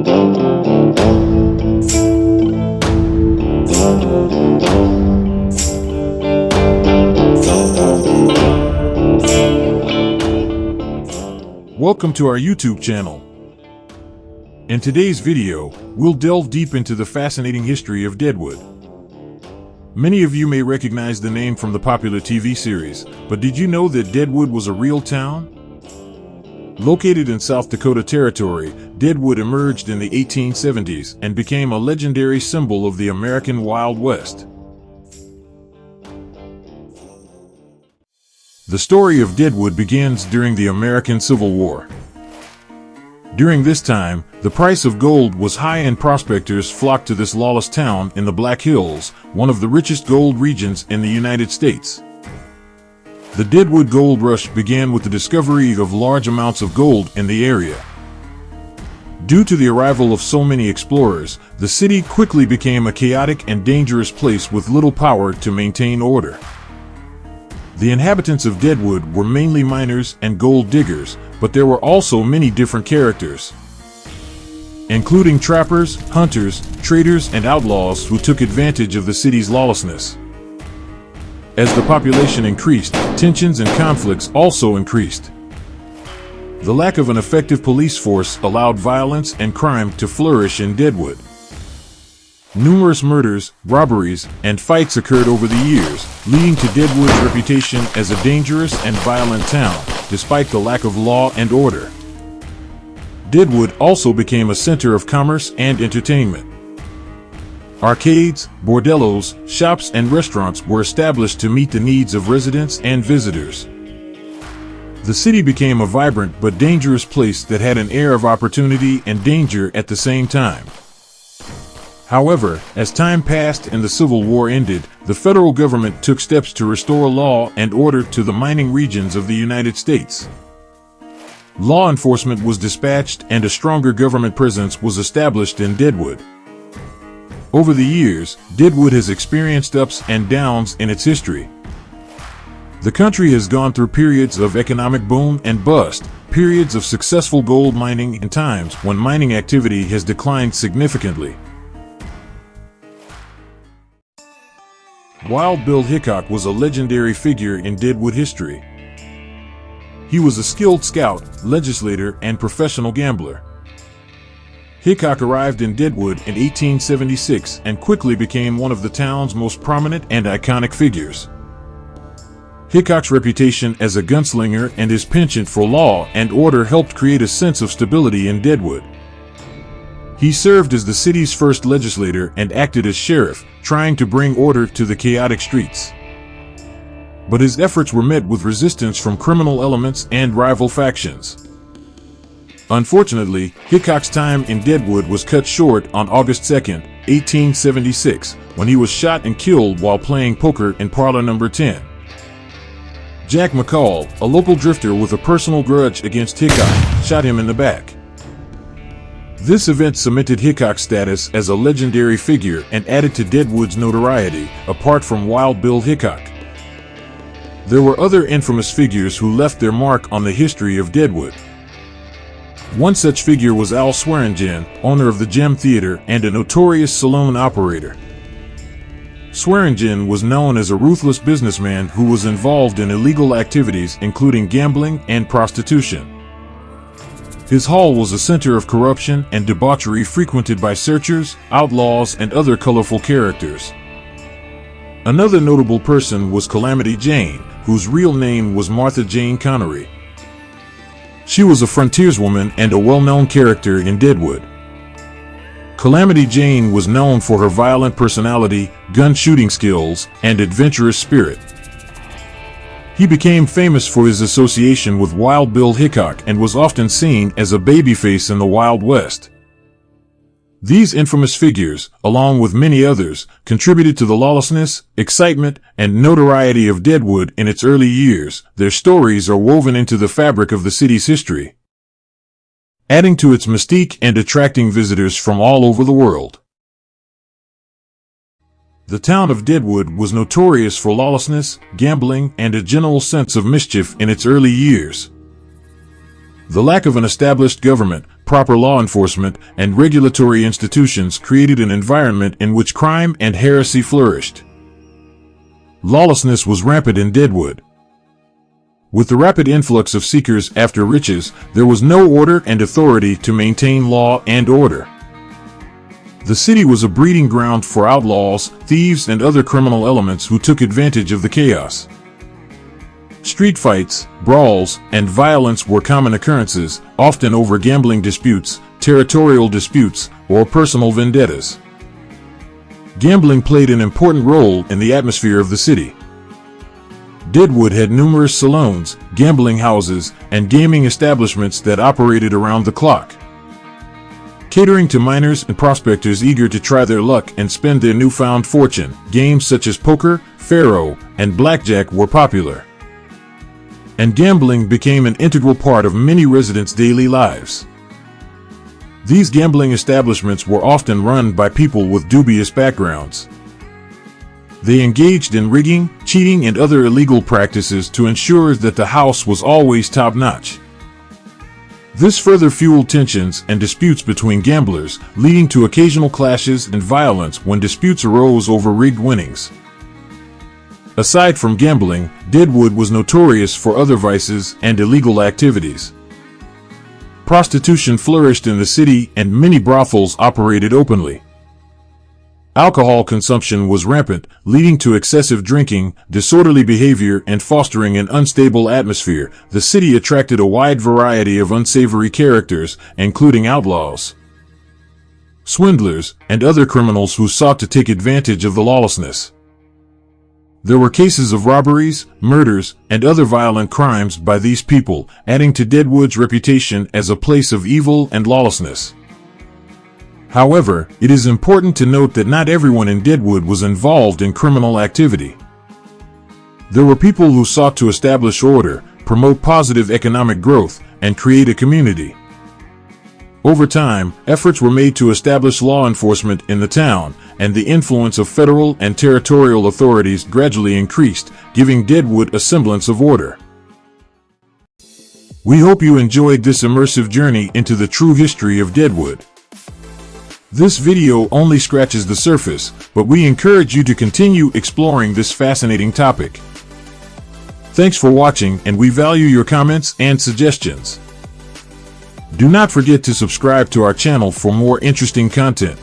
Welcome to our YouTube channel. In today's video, we'll delve deep into the fascinating history of Deadwood. Many of you may recognize the name from the popular TV series, but did you know that Deadwood was a real town? Located in South Dakota Territory, Deadwood emerged in the 1870s and became a legendary symbol of the American Wild West. The story of Deadwood begins during the American Civil War. During this time, the price of gold was high and prospectors flocked to this lawless town in the Black Hills, one of the richest gold regions in the United States. The Deadwood Gold Rush began with the discovery of large amounts of gold in the area. Due to the arrival of so many explorers, the city quickly became a chaotic and dangerous place with little power to maintain order. The inhabitants of Deadwood were mainly miners and gold diggers, but there were also many different characters, including trappers, hunters, traders, and outlaws who took advantage of the city's lawlessness. As the population increased, tensions and conflicts also increased. The lack of an effective police force allowed violence and crime to flourish in Deadwood. Numerous murders, robberies, and fights occurred over the years, leading to Deadwood's reputation as a dangerous and violent town, despite the lack of law and order. Deadwood also became a center of commerce and entertainment. Arcades, bordellos, shops, and restaurants were established to meet the needs of residents and visitors. The city became a vibrant but dangerous place that had an air of opportunity and danger at the same time. However, as time passed and the Civil War ended, the federal government took steps to restore law and order to the mining regions of the United States. Law enforcement was dispatched and a stronger government presence was established in Deadwood. Over the years, Deadwood has experienced ups and downs in its history. The country has gone through periods of economic boom and bust, periods of successful gold mining, and times when mining activity has declined significantly. Wild Bill Hickok was a legendary figure in Deadwood history. He was a skilled scout, legislator, and professional gambler. Hickok arrived in Deadwood in 1876 and quickly became one of the town's most prominent and iconic figures. Hickok's reputation as a gunslinger and his penchant for law and order helped create a sense of stability in Deadwood. He served as the city's first legislator and acted as sheriff, trying to bring order to the chaotic streets. But his efforts were met with resistance from criminal elements and rival factions. Unfortunately, Hickok's time in Deadwood was cut short on August 2, 1876, when he was shot and killed while playing poker in parlor number 10. Jack McCall, a local drifter with a personal grudge against Hickok, shot him in the back. This event cemented Hickok's status as a legendary figure and added to Deadwood's notoriety, apart from Wild Bill Hickok. There were other infamous figures who left their mark on the history of Deadwood. One such figure was Al Swearingen, owner of the Gem Theater and a notorious saloon operator. Swearingen was known as a ruthless businessman who was involved in illegal activities including gambling and prostitution. His hall was a center of corruption and debauchery frequented by searchers, outlaws, and other colorful characters. Another notable person was Calamity Jane, whose real name was Martha Jane Connery. She was a frontierswoman and a well-known character in Deadwood. Calamity Jane was known for her violent personality, gun-shooting skills, and adventurous spirit. He became famous for his association with Wild Bill Hickok and was often seen as a babyface in the Wild West. These infamous figures, along with many others, contributed to the lawlessness, excitement, and notoriety of Deadwood in its early years. Their stories are woven into the fabric of the city's history, adding to its mystique and attracting visitors from all over the world. The town of Deadwood was notorious for lawlessness, gambling, and a general sense of mischief in its early years. The lack of an established government, proper law enforcement, and regulatory institutions created an environment in which crime and heresy flourished. Lawlessness was rampant in Deadwood. With the rapid influx of seekers after riches, there was no order and authority to maintain law and order. The city was a breeding ground for outlaws, thieves, and other criminal elements who took advantage of the chaos. Street fights, brawls, and violence were common occurrences, often over gambling disputes, territorial disputes, or personal vendettas. Gambling played an important role in the atmosphere of the city. Deadwood had numerous saloons, gambling houses, and gaming establishments that operated around the clock. Catering to miners and prospectors eager to try their luck and spend their newfound fortune, games such as poker, faro, and blackjack were popular. And gambling became an integral part of many residents' daily lives. These gambling establishments were often run by people with dubious backgrounds. They engaged in rigging, cheating, and other illegal practices to ensure that the house was always top-notch. This further fueled tensions and disputes between gamblers, leading to occasional clashes and violence when disputes arose over rigged winnings. Aside from gambling, Deadwood was notorious for other vices and illegal activities. Prostitution flourished in the city and many brothels operated openly. Alcohol consumption was rampant, leading to excessive drinking, disorderly behavior, and fostering an unstable atmosphere. The city attracted a wide variety of unsavory characters, including outlaws, swindlers, and other criminals who sought to take advantage of the lawlessness. There were cases of robberies, murders, and other violent crimes by these people, adding to Deadwood's reputation as a place of evil and lawlessness. However, it is important to note that not everyone in Deadwood was involved in criminal activity. There were people who sought to establish order, promote positive economic growth, and create a community. Over time, efforts were made to establish law enforcement in the town, and the influence of federal and territorial authorities gradually increased, giving Deadwood a semblance of order. We hope you enjoyed this immersive journey into the true history of Deadwood. This video only scratches the surface, but we encourage you to continue exploring this fascinating topic. Thanks for watching, and we value your comments and suggestions. Do not forget to subscribe to our channel for more interesting content.